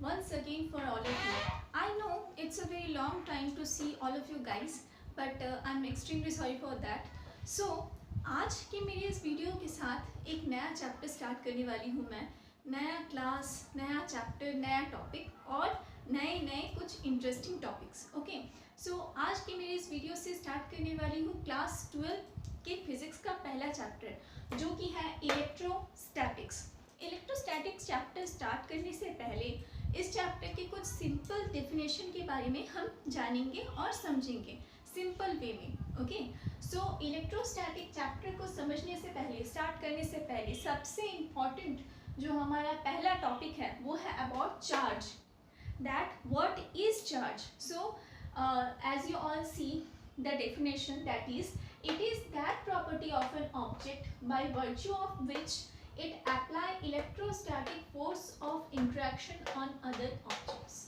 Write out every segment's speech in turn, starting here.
once again for all of you. I know it's a very long time to see all of you guys, but I'm extremely sorry for that. So आज की मेरी इस video के साथ एक नया chapter start करने वाली हूँ मैं. नया क्लास, नया चैप्टर, नया टॉपिक और नए नए कुछ इंटरेस्टिंग टॉपिक्स. ओके, सो आज की मेरी इस वीडियो से स्टार्ट करने वाली हूँ क्लास 12 के फिजिक्स का पहला चैप्टर जो कि है इलेक्ट्रोस्टैटिक्स. इलेक्ट्रोस्टैटिक्स चैप्टर स्टार्ट करने से पहले इस चैप्टर के कुछ सिंपल डेफिनेशन के बारे में हम जानेंगे और समझेंगे सिंपल वे में. ओके, सो इलेक्ट्रोस्टैटिक चैप्टर को समझने से पहले, स्टार्ट करने से पहले सबसे इम्पॉर्टेंट जो हमारा पहला टॉपिक है वो है about charge. That what is charge. So as you all see the definition, that is, it is that property of an object by virtue of which it apply electrostatic force of interaction on other objects.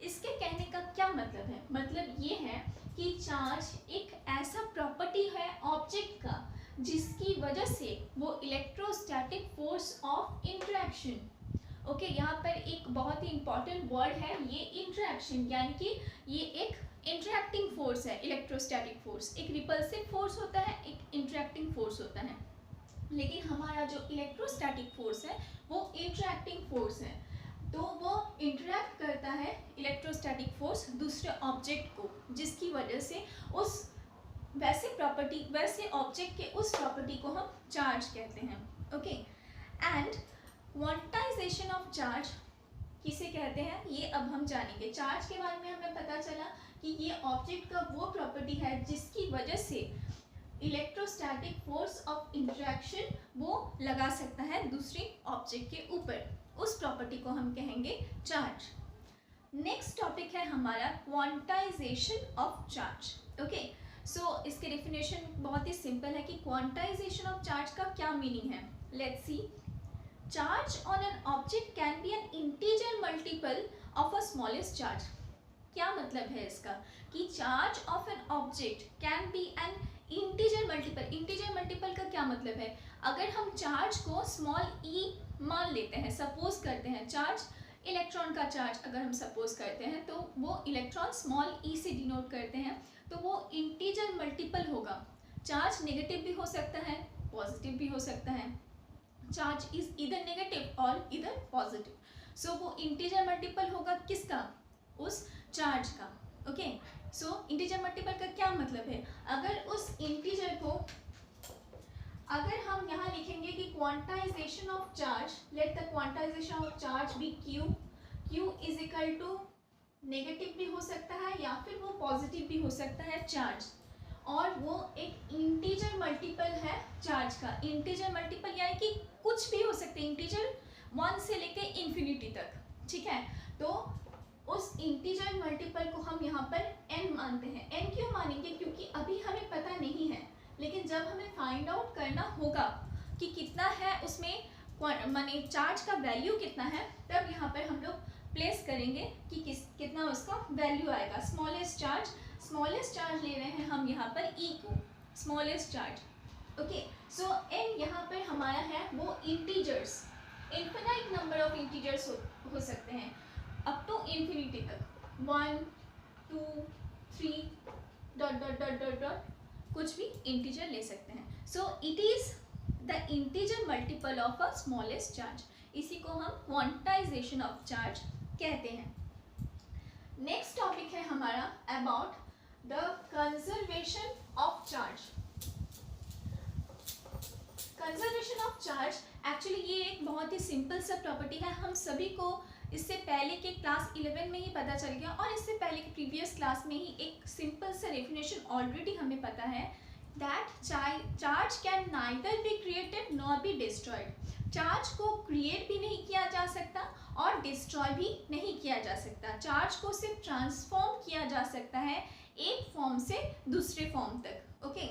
इसके कहने का क्या मतलब है? मतलब ये है कि चार्ज एक ऐसा प्रॉपर्टी है ऑब्जेक्ट का जिसकी वजह से वो electrostatic force of interaction. Okay, यहाँ पर एक बहुत ही इंपॉर्टेंट वर्ड है ये इंटरेक्शन, यानी कि ये एक इंटरेक्टिंग फोर्स है. इलेक्ट्रोस्टैटिक फोर्स एक रिपल्सिव फोर्स होता है, एक इंटरेक्टिंग फोर्स होता है. लेकिन हमारा जो इलेक्ट्रोस्टैटिक फोर्स है वो इंटरेक्टिंग फोर्स है. तो वो इंटरेक्ट करता है इलेक्ट्रोस्टैटिक फोर्स दूसरे ऑब्जेक्ट को, जिसकी वजह से उस वैसे ऑब्जेक्ट के उस प्रॉपर्टी को हम चार्ज कहते हैं. Okay, and quantization of charge किसे कहते हैं ये अब हम जानेंगे. चार्ज के बारे में हमें पता चला कि ये ऑब्जेक्ट का वो प्रॉपर्टी है जिसकी वजह से इलेक्ट्रोस्टैटिक फोर्स ऑफ इंटरेक्शन वो लगा सकता है दूसरे ऑब्जेक्ट के ऊपर. उस प्रॉपर्टी को हम कहेंगे चार्ज. नेक्स्ट टॉपिक है हमारा क्वांटाइजेशन ऑफ चार्ज. ओके, सो इसके डेफिनेशन बहुत ही सिंपल है कि क्वांटाइजेशन ऑफ चार्ज का क्या मीनिंग है. Let's see. Charge on an object can be N integer multiple of a smallest charge. क्या मतलब है इसका कि charge of an object can be N integer multiple. Integer multiple का क्या मतलब है? अगर हम चार्ज को स्मॉल ई मान लेते हैं, सपोज करते हैं चार्ज, इलेक्ट्रॉन का चार्ज अगर हम सपोज करते हैं तो वो इलेक्ट्रॉन स्मॉल ई से डिनोट करते हैं, तो वो इंटीजर मल्टीपल होगा. चार्ज नेगेटिव भी हो सकता है, पॉजिटिव भी हो सकता है. चार्ज इज इधर नेगेटिव और इधर पॉजिटिव. सो वो इंटीजर मल्टीपल होगा किसका? उस चार्ज का. ओके, सो इंटीजर मल्टीपल का क्या मतलब है? अगर उस इंटीजर को अगर हम यहाँ लिखेंगे कि quantisation of charge, let the quantisation of charge be Q. Q is equal to negative भी हो सकता है या फिर वो पॉजिटिव भी हो सकता है चार्ज, और वो एक इंटीजर मल्टीपल है चार्ज का. इंटीजर मल्टीपल यानी कि कुछ भी हो सकते हैं, इंटीजर 1 से लेके इन्फिनिटी तक. ठीक है, तो उस इंटीजर मल्टीपल को हम यहाँ पर n मानते हैं. n क्यों मानेंगे? क्योंकि अभी हमें पता नहीं है, लेकिन जब हमें फाइंड आउट करना होगा कि कितना है उसमें माने चार्ज का वैल्यू कितना है, तब यहाँ पर हम लोग प्लेस करेंगे कि कितना उसका वैल्यू आएगा. स्मॉलेस्ट चार्ज ले रहे हैं हम यहाँ पर e को, स्मॉलेस्ट चार्ज. ओके, सो n यहाँ पर हमारा है वो integers. Infinite number of integers हो सकते हैं अप टू इन्फिनिटी तक. 1 2 3 dot dot dot dot dot कुछ भी इंटीजर ले सकते हैं. So it is the integer multiple of a smallest charge. इसी को हम क्वांटाइजेशन ऑफ चार्ज कहते हैं. नेक्स्ट टॉपिक है हमारा about the conservation of charge. Conservation of charge actually ये एक बहुत ही सिंपल सा प्रॉपर्टी है. हम सभी को इससे पहले के क्लास 11 में ही पता चल गया, और इससे पहले के प्रीवियस क्लास में ही एक सिंपल सा डेफिनेशन ऑलरेडी हमें पता है. That charge can neither be created nor be destroyed. Charge को क्रिएट भी नहीं किया जा सकता और डिस्ट्रॉय भी नहीं किया जा सकता. चार्ज को सिर्फ ट्रांसफॉर्म किया जा सकता है एक फॉर्म से दूसरे फॉर्म तक. ओके,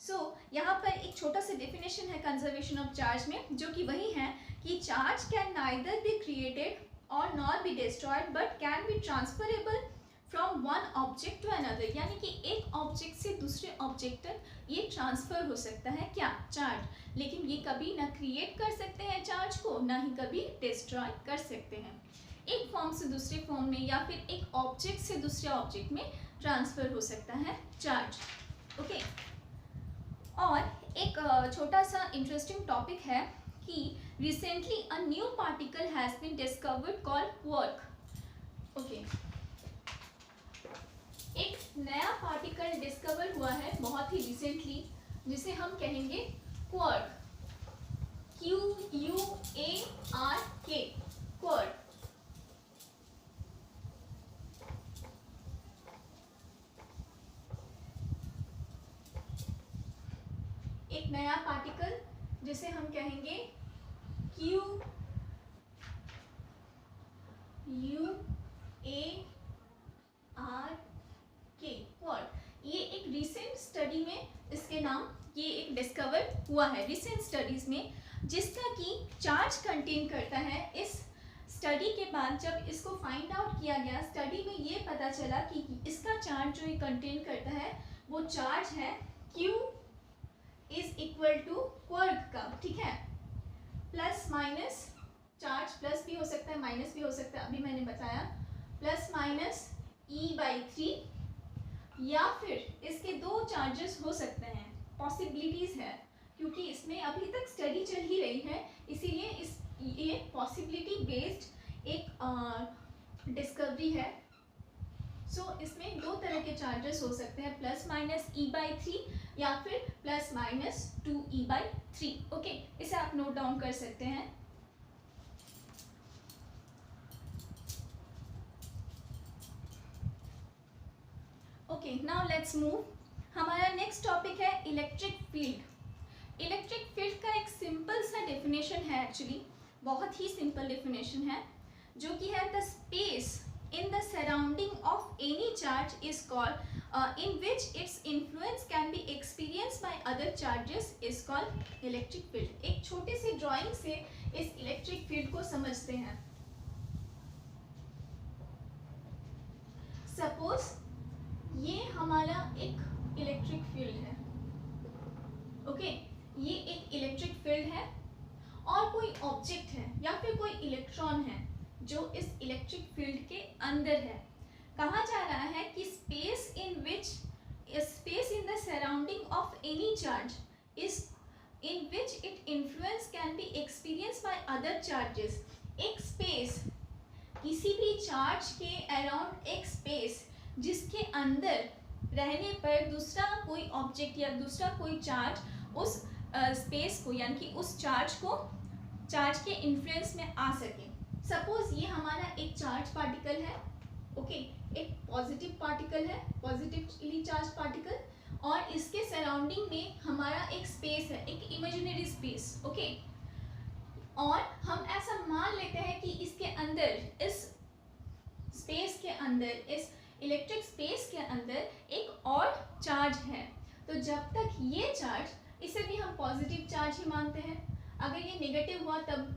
सो यहाँ पर एक छोटा सा डेफिनेशन है कंजर्वेशन ऑफ चार्ज में, जो कि वही है कि charge can neither be created और not be destroyed but can be transferable from one object to another. यानी कि एक ऑब्जेक्ट से दूसरे ऑब्जेक्ट तक ये ट्रांसफर हो सकता है क्या? चार्ज. लेकिन ये कभी ना क्रिएट कर सकते हैं चार्ज को, ना ही कभी डिस्ट्रॉय कर सकते हैं. एक फॉर्म से दूसरे फॉर्म में या फिर एक ऑब्जेक्ट से दूसरे ऑब्जेक्ट में ट्रांसफर हो सकता है चार्ज। ओके, और एक छोटा सा इंटरेस्टिंग टॉपिक है कि recently a new particle has been discovered called quark. Okay, एक नया पार्टिकल डिस्कवर हुआ है बहुत ही रिसेंटली, जिसे हम कहेंगे क्वार्क, QUARK, क्वार्क। एक नया पार्टिकल जिसे हम कहेंगे QUARK, क्वार्क। ये एक रिसेंट स्टडी में इसके नाम ये एक डिस्कवर हुआ है रिसेंट स्टडीज में, जिसका कि चार्ज कंटेन करता है। इस स्टडी के बाद जब इसको फाइंड आउट किया गया, स्टडी में ये पता चला कि इसका चार्ज जो ये कंटेन करता है वो चार्ज है Q is equal to quark का, ठीक है। प्लस माइनस, चार्ज प्लस भी हो सकता है माइनस भी हो सकता है, अभी मैंने बताया, प्लस माइनस E/3, या फिर इसके दो चार्जेस हो सकते हैं, पॉसिबिलिटीज है, क्योंकि इसमें अभी तक स्टडी चल ही रही है, इसीलिए ये पॉसिबिलिटी बेस्ड एक डिस्कवरी है। सो इसमें दो तरह के चार्जेस हो सकते हैं, प्लस माइनस E/3 या फिर प्लस माइनस 2E/3। ओके, इसे आप नोट डाउन कर सकते हैं। Okay, now let's move. हमारा नेक्स्ट टॉपिक है इलेक्ट्रिक फील्ड। इलेक्ट्रिक फील्ड का एक सिंपल सा डेफिनेशन है, एक्चुअली बहुत ही सिंपल डेफिनेशन है, जो कि है the space in the surrounding of any charge is called in which its influence can be experienced by other charges is called electric field। एक छोटे से ड्राइंग से इस इलेक्ट्रिक फील्ड को समझते हैं। सपोज ये हमारा एक इलेक्ट्रिक फील्ड है, ओके, ये एक इलेक्ट्रिक फील्ड है और कोई ऑब्जेक्ट है या फिर कोई इलेक्ट्रॉन है जो इस इलेक्ट्रिक फील्ड के अंदर है। कहा जा रहा है कि space in the surrounding of any charge is in which it influence can be experience by other charges. एक स्पेस, किसी भी चार्ज के अराउंड एक स्पेस जिसके अंदर रहने पर दूसरा कोई ऑब्जेक्ट या दूसरा कोई चार्ज उस स्पेस को यानी कि उस चार्ज के इन्फ्लुएंस में आ सके। सपोज ये हमारा एक चार्ज पार्टिकल है, ओके, एक पॉजिटिव पार्टिकल है, पॉजिटिवली चार्ज पार्टिकल, और इसके सराउंडिंग में हमारा एक स्पेस है, एक इमेजिनरी स्पेस, ओके। और हम ऐसा मान लेते हैं कि इसके अंदर, इस स्पेस के अंदर, इस इलेक्ट्रिक स्पेस के अंदर एक और चार्ज है। तो जब तक ये चार्ज, इसे भी हम पॉजिटिव चार्ज ही मानते हैं, अगर ये नेगेटिव हुआ तब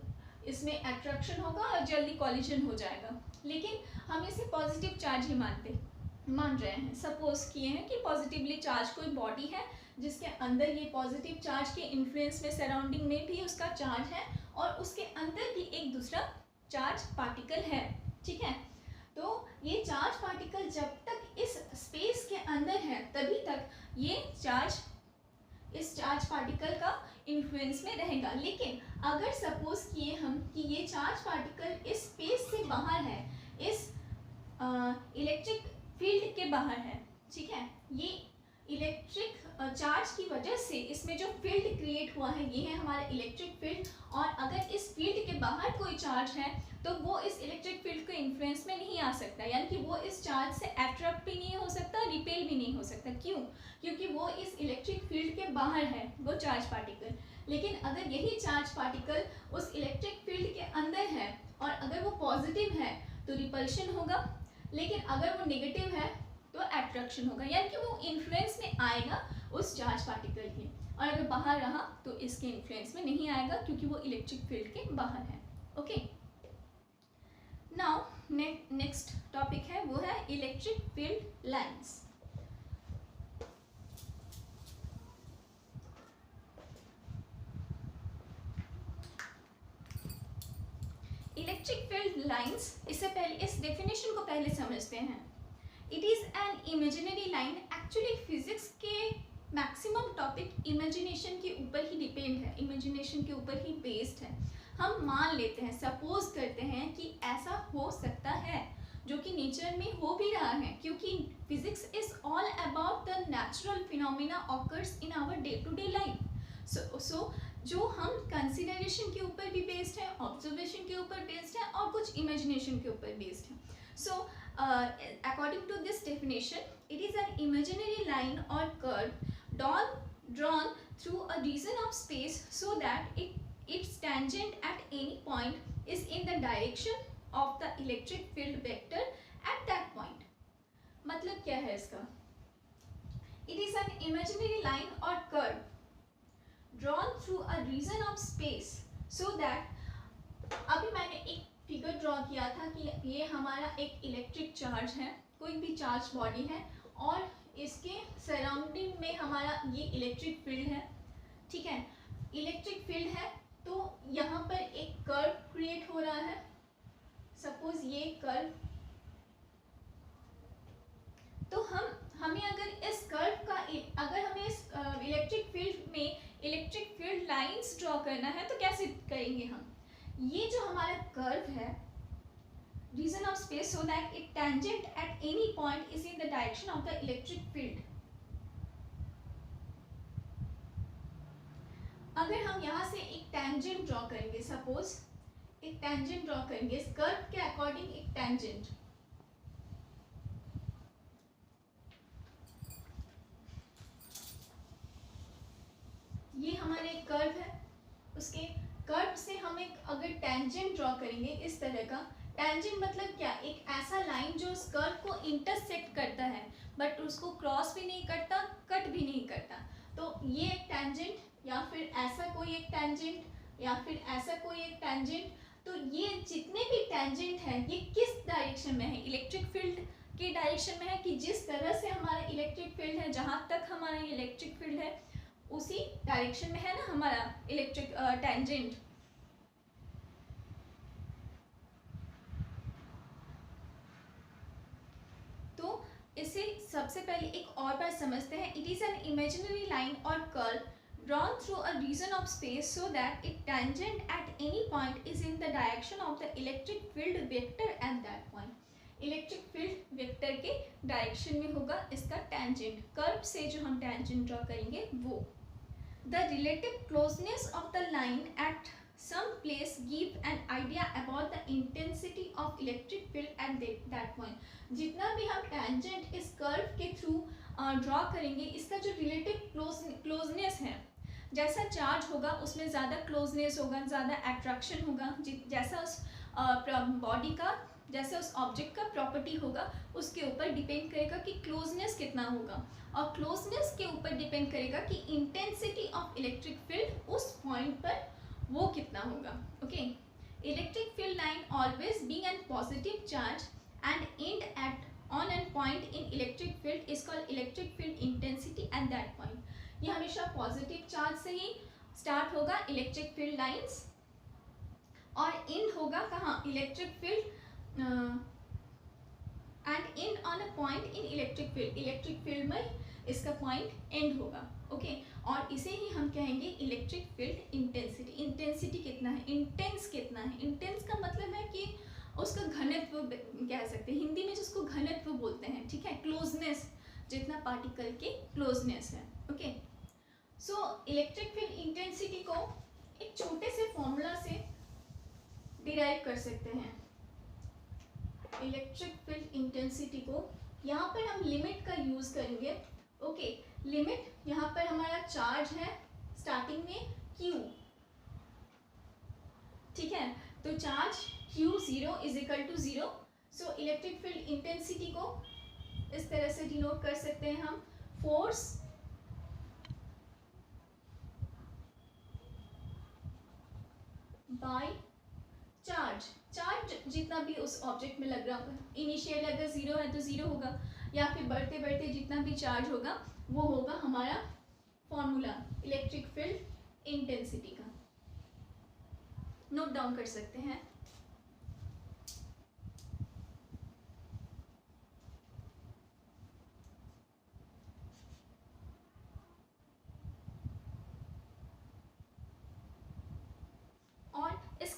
इसमें अट्रैक्शन होगा और जल्दी कॉलिजन हो जाएगा, लेकिन हम इसे पॉजिटिव चार्ज ही मान रहे हैं। सपोज किए हैं कि पॉजिटिवली चार्ज कोई बॉडी है जिसके अंदर ये पॉजिटिव चार्ज के इन्फ्लुएंस में सराउंडिंग में भी उसका चार्ज है और उसके अंदर भी एक दूसरा चार्ज पार्टिकल है, ठीक है। तो ये चार्ज पार्टिकल जब तक इस स्पेस के अंदर है तभी तक ये चार्ज इस चार्ज पार्टिकल का इन्फ्लुएंस में रहेगा। लेकिन अगर सपोज किए हम कि ये चार्ज पार्टिकल इस स्पेस से बाहर है, इस इलेक्ट्रिक फील्ड के बाहर है, ठीक है, ये इलेक्ट्रिक चार्ज की वजह से इसमें जो फील्ड क्रिएट हुआ है ये है हमारा इलेक्ट्रिक फील्ड, और अगर इस फील्ड के बाहर कोई चार्ज है तो वो इस इलेक्ट्रिक फील्ड के इन्फ्लुएंस में नहीं आ सकता, यानी कि वो इस चार्ज से अट्रैक्ट भी नहीं हो सकता, रिपेल भी नहीं हो सकता। क्यों? क्योंकि वो इस इलेक्ट्रिक फील्ड के बाहर है, वो चार्ज पार्टिकल। लेकिन अगर यही चार्ज पार्टिकल उस इलेक्ट्रिक फील्ड के अंदर है और अगर वो पॉजिटिव है तो रिपल्शन होगा, लेकिन अगर वो नेगेटिव है तो अट्रैक्शन होगा, यानी कि वो इन्फ्लुएंस में आएगा उस चार्ज पार्टिकल के, और अगर बाहर रहा तो इसके इन्फ्लुएंस में नहीं आएगा क्योंकि वो इलेक्ट्रिक फील्ड के बाहर है। ओके, नाउ नेक्स्ट टॉपिक है वो है electric field lines. Electric field lines, इससे पहले इस डेफिनेशन को पहले समझते हैं. It is an imaginary line. Actually physics के मैक्सिमम टॉपिक इमेजिनेशन के ऊपर ही डिपेंड है, इमेजिनेशन के ऊपर ही बेस्ड है. हम मान लेते हैं, सपोज करते हैं कि ऐसा हो सकता है, जो कि नेचर में हो भी रहा है, क्योंकि physics is all about the natural phenomena occurs in our day to day life. So जो हम कंसिडरेशन के ऊपर भी बेस्ड है, ऑब्जर्वेशन के ऊपर बेस्ड है और कुछ इमेजिनेशन के ऊपर बेस्ड है. सो according to this definition, it is an imaginary line or curve drawn through a region of space so that its tangent at any point is in the direction of the electric field vector at that point. मतलब क्या है इसका? It is an imaginary line or curve drawn through a region of space so that, अभी मैंने एक figure draw किया था कि ये हमारा एक इलेक्ट्रिक चार्ज है, कोई भी चार्ज बॉडी है और इसके सराउंडिंग में हमारा ये इलेक्ट्रिक फील्ड है. ठीक है, इलेक्ट्रिक फील्ड है तो यहाँ पर एक कर्व क्रिएट हो रहा है. सपोज ये कर्व, तो हमें अगर इस कर्व का, अगर हमें इस इलेक्ट्रिक फील्ड में इलेक्ट्रिक फील्ड लाइंस ड्रॉ करना है तो कैसे करेंगे हम? ये जो हमारा कर्व है, region of space so that it tangent at any point is in the direction of the electric field. अगर हम यहाँ से एक टेंजेंट ड्रॉ करेंगे, सपोज एक टेंजेंट ड्रॉ करेंगे इस कर्व के अकॉर्डिंग, एक टेंजेंट, ये हमारे एक कर्व है, उसके कर्व से हम एक अगर टेंजेंट ड्रॉ करेंगे इस तरह का. टेंजेंट मतलब क्या? एक ऐसा लाइन जो उस कर्व को इंटरसेक्ट करता है बट उसको क्रॉस भी नहीं करता, कट भी नहीं करता. तो ये एक टेंजेंट, या फिर ऐसा कोई एक टेंजेंट, या फिर ऐसा कोई एक टेंजेंट. तो ये जितने भी टेंजेंट हैं ये किस डायरेक्शन में है? इलेक्ट्रिक फील्ड के डायरेक्शन में है, कि जिस तरह से हमारा इलेक्ट्रिक फील्ड है, जहाँ तक हमारा इलेक्ट्रिक फील्ड है उसी डायरेक्शन में है ना हमारा इलेक्ट्रिक टेंजेंट. तो इसे सबसे पहले एक और बार समझते हैं. It is an imaginary line और curve drawn through a region of space so that its tangent at any point is in the direction of the electric field vector at that point. Electric field vector के direction में होगा इसका tangent. Curve से जो हम tangent draw करेंगे वो. The relative closeness of the line at some place give an idea about the intensity of electric field at that point. जितना भी हम टेंजेंट इस कर्व के थ्रू ड्रॉ करेंगे, इसका जो रिलेटिव क्लोजनेस है, जैसा चार्ज होगा उसमें ज़्यादा क्लोजनेस होगा, ज़्यादा अट्रैक्शन होगा. जैसा उस बॉडी का, जैसे उस ऑब्जेक्ट का प्रॉपर्टी होगा उसके ऊपर डिपेंड करेगा कि क्लोजनेस कितना होगा, और क्लोजनेस के ऊपर डिपेंड करेगा कि इंटेंसिटी ऑफ इलेक्ट्रिक फील्ड उस पॉइंट पर वो कितना होगा. Okay, electric field line always being an positive charge and and at on an point in electric field is called electric field intensity at that point. ये हमेशा positive charge से ही start होगा इलेक्ट्रिक फील्ड लाइंस, और end होगा कहाँ? Electric field end end on a point in electric field. Electric field में इसका पॉइंट एंड होगा. ओके, और इसे ही हम कहेंगे इलेक्ट्रिक फील्ड इंटेंसिटी. इंटेंसिटी कितना है, इंटेंस कितना है. इंटेंस का मतलब है कि उसका घनत्व कह सकते हैं, हिंदी में जिसको घनत्व बोलते हैं. ठीक है, क्लोजनेस, जितना पार्टिकल की क्लोजनेस है. ओके, सो इलेक्ट्रिक फील्ड इंटेंसिटी को एक छोटे से फॉर्मूला से डिराइव कर सकते हैं. इलेक्ट्रिक फील्ड इंटेंसिटी को यहाँ पर हम लिमिट का यूज करेंगे. ओके, लिमिट, यहाँ पर हमारा चार्ज है स्टार्टिंग में Q. ठीक है, तो charge Q 0 is equal to 0. So electric field intensity को इस तरह से डिनोट कर सकते हैं हम, फोर्स बाय चार्ज. चार्ज जितना भी उस ऑब्जेक्ट में लग रहा होगा, इनिशियल अगर 0 है तो 0 होगा, या फिर बढ़ते बढ़ते जितना भी चार्ज होगा वो होगा हमारा फॉर्मूला इलेक्ट्रिक फील्ड इंटेंसिटी का. नोट डाउन कर सकते हैं.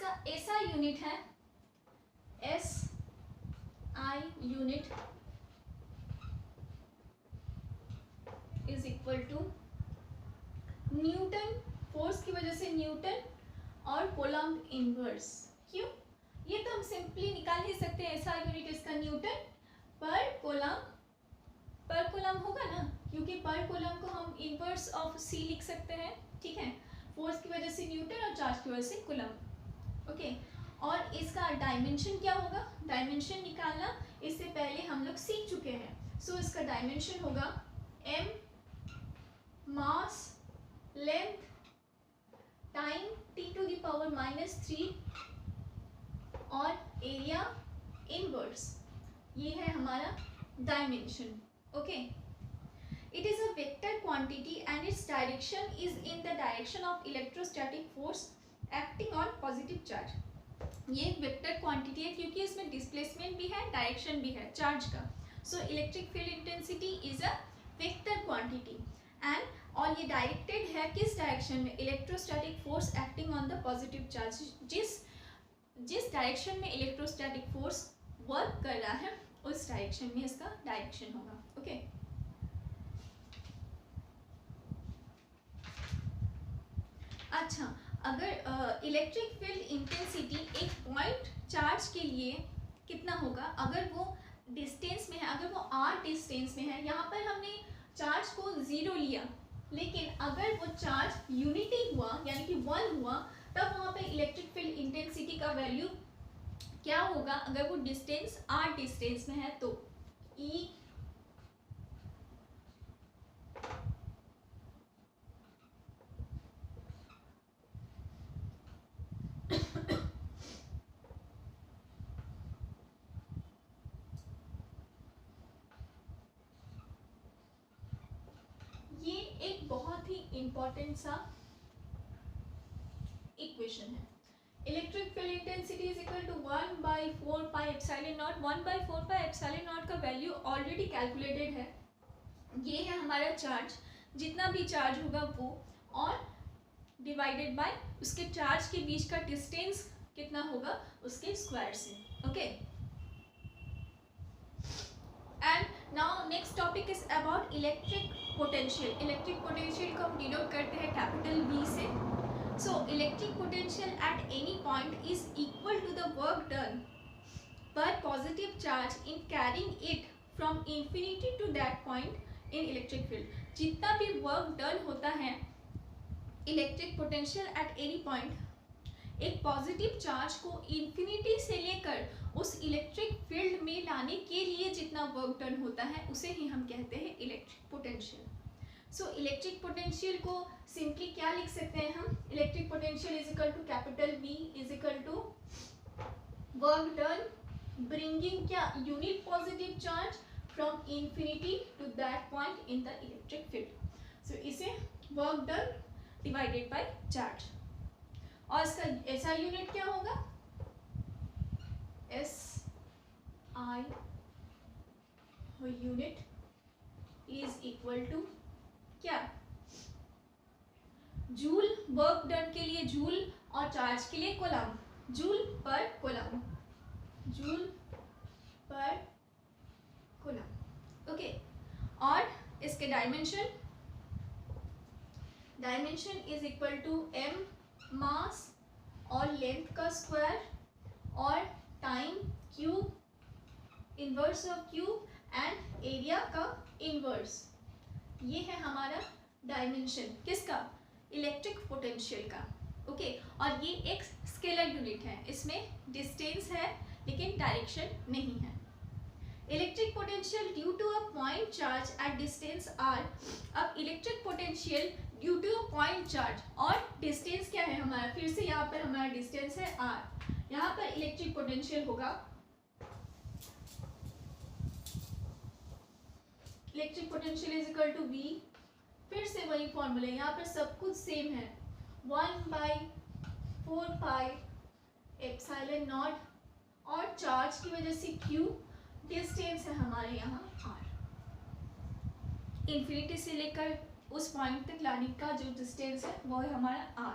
इसका एसआई यूनिट है, S I unit is equal to newton, force की वजह से न्यूटन और कोलम्ब इनवर्स। क्यों? ये तो हम सिंपली निकाल ही सकते हैं, एसआई यूनिट इसका न्यूटन पर कोलम्ब होगा ना, क्योंकि पर कोलम्ब को हम इनवर्स ऑफ सी लिख सकते हैं, ठीक है। फोर्स की वजह से न्यूटन और चार्ज की वजह से कोलम्ब, ओके। और इसका डायमेंशन क्या होगा, डायमेंशन निकालना इससे पहले हम लोग सीख चुके हैं। सो इसका डायमेंशन होगा m मास लेंथ टाइम t⁻³ और एरिया इनवर्स, ये है हमारा dimension, okay. It is a vector quantity and its direction is in the direction of electrostatic force acting on positive charge. ये एक वेक्टर क्वांटिटी है क्योंकि इसमें डिस्प्लेसमेंट भी है, डायरेक्शन भी है चार्ज का। सो electric field intensity is a vector quantity and और ये डायरेक्टेड है किस डायरेक्शन में, electrostatic force acting on the positive charge. जिस डायरेक्शन में इलेक्ट्रोस्टैटिक फोर्स वर्क कर रहा है उस डायरेक्शन में इसका डायरेक्शन होगा, ओके। अच्छा, अगर इलेक्ट्रिक फील्ड इंटेंसिटी एक पॉइंट चार्ज के लिए कितना होगा, अगर वो डिस्टेंस में है, अगर वो r डिस्टेंस में है, यहाँ पर हमने चार्ज को 0 लिया, लेकिन अगर वो चार्ज यूनिटी हुआ यानी कि 1 हुआ, तब वहाँ पे इलेक्ट्रिक फील्ड इंटेंसिटी का वैल्यू क्या होगा, अगर वो डिस्टेंस r डिस्टेंस में है तो E इंपॉर्टेंट सा इक्वेशन है। Electric field intensity is equal to 1/4 pi epsilon naught. 1/4 pi epsilon naught का वैल्यू ऑलरेडी कैलकुलेटेड है। ये है हमारा चार्ज, जितना भी चार्ज होगा वो, और डिवाइडेड बाय उसके चार्ज के बीच का डिस्टेंस कितना होगा उसके स्क्वायर से, okay. And now next topic is about electric potential. Electric potential को हम डिनोट करते हैं कैपिटल V से। So electric potential at any point is equal to the work done पर positive charge in carrying it from infinity to that point in electric field. जितना भी work done होता है electric potential at any point, एक positive charge को infinity से लेकर उस इलेक्ट्रिक फील्ड में लाने के लिए जितना वर्क डन होता है उसे ही हम कहते हैं electric potential. So electric potential को सिंपली क्या लिख सकते हैं हम, electric potential is equal to capital V is equal to work done bringing क्या, unit positive charge from infinity to that point in the electric field. So इसे work done divided by charge, और इसका ऐसा unit क्या होगा, SI unit is equal to क्या, joule work done के लिए जूल और चार्ज के लिए कोलम, जूल पर कोलम, जूल पर कोलम, ओके। और इसके dimension is equal to m mass और लेंथ का स्क्वायर और time cube, inverse of cube and area का इनवर्स। ये है हमारा डायमेंशन किसका, इलेक्ट्रिक पोटेंशियल का, ओके। और ये एक स्केलर यूनिट है, इसमें डिस्टेंस है लेकिन डायरेक्शन नहीं है। Electric potential due to a point charge at distance r। अब electric potential due to a point charge, और डिस्टेंस क्या है हमारा, फिर से यहाँ पर हमारा डिस्टेंस है r, यहाँ पर इलेक्ट्रिक पोटेंशियल होगा, electric potential is equal to V, फिर से वही फॉर्मूला, यहाँ पर सब कुछ सेम है, 1/4 पाई एप्सिलॉन नॉट, और चार्ज की वजह से Q, डिस्टेंस है हमारे यहाँ r, इंफिनिटी से लेकर उस पॉइंट तक लाने का जो डिस्टेंस है वो है हमारा r।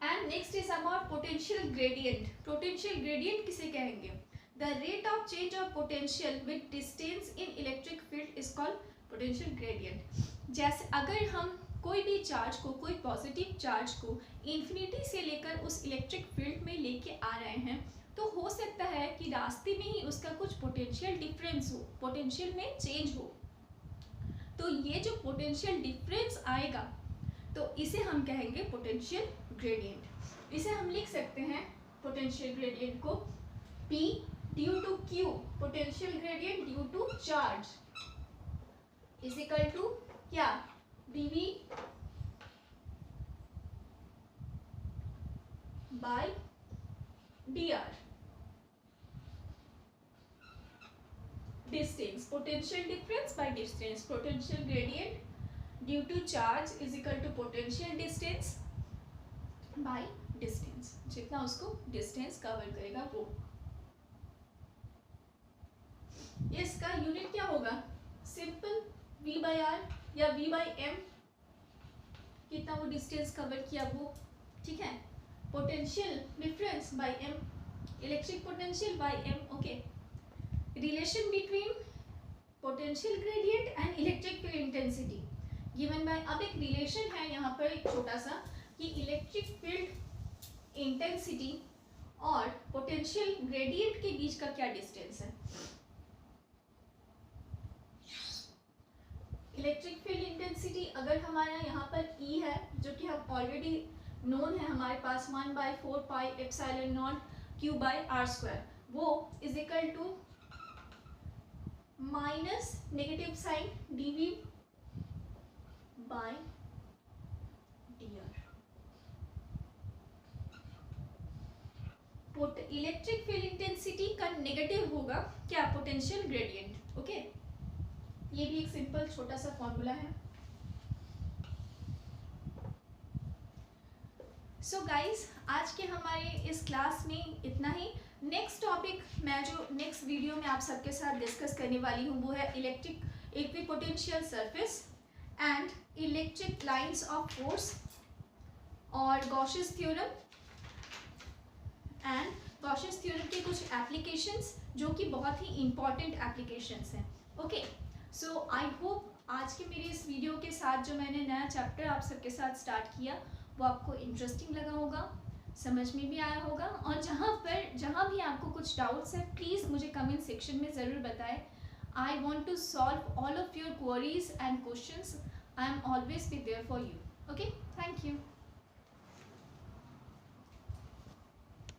And next is about potential gradient. Potential gradient किसे कहेंगे? The rate of change of potential with distance in electric field is called potential gradient. जैसे अगर हम कोई भी चार्ज को, कोई पॉजिटिव चार्ज को इन्फिनिटी से लेकर उस इलेक्ट्रिक फील्ड में लेके आ रहे हैं, तो हो सकता है कि रास्ते में ही उसका कुछ पोटेंशियल डिफरेंस हो, पोटेंशियल में चेंज हो. तो ये जो पोटेंशियल डिफरेंस आएगा तो इसे हम कहेंगे पोटेंशियल ग्रेडियंट. इसे हम लिख सकते हैं पोटेंशियल ग्रेडियंट को P due to Q, potential gradient due to charge is equal to क्या? dV by dr. Distance, potential difference by distance. Potential gradient due to charge is equal to potential distance by distance. जितना उसको distance cover करेगा वो. इसका unit क्या होगा? Simple V by R या V by M, कितना वो डिस्टेंस कवर किया वो. ठीक है. Potential difference bye M, electric potential bye M. Okay. Relation between potential gradient and electric field intensity given by. अब एक रिलेशन है यहाँ पर एक छोटा सा कि इलेक्ट्रिक फील्ड इंटेंसिटी और पोटेंशियल ग्रेडियंट के बीच का क्या डिस्टेंस है. इलेक्ट्रिक फील्ड इंटेंसिटी अगर हमारा यहाँ पर E है, जो कि हम ऑलरेडी नोन है हमारे पास 1/4 pi epsilon not Q by R square, वो is equal to minus negative sign dV by dr. Electric field intensity का नेगेटिव होगा क्या? Potential gradient. ओके. ये भी एक सिंपल छोटा सा फॉर्मूला है. सो गाइज, आज के हमारे इस क्लास में इतना ही. नेक्स्ट टॉपिक मैं जो नेक्स्ट वीडियो में आप सबके साथ डिस्कस करने वाली हूँ वो है electric equipotential surface and electric lines of force और Gauss's theorem and Gauss's theorem के कुछ एप्लीकेशंस जो कि बहुत ही इम्पॉर्टेंट एप्लीकेशंस हैं. ओके. सो आई होप आज के मेरे इस वीडियो के साथ जो मैंने नया चैप्टर आप सबके साथ स्टार्ट किया वो आपको इंटरेस्टिंग लगा होगा, समझ में भी आया होगा. और जहाँ भी आपको कुछ डाउट्स है प्लीज़ मुझे कमेंट सेक्शन में ज़रूर बताएं. I want to solve all of your queries and questions. I am always be there for you. Okay. Thank you.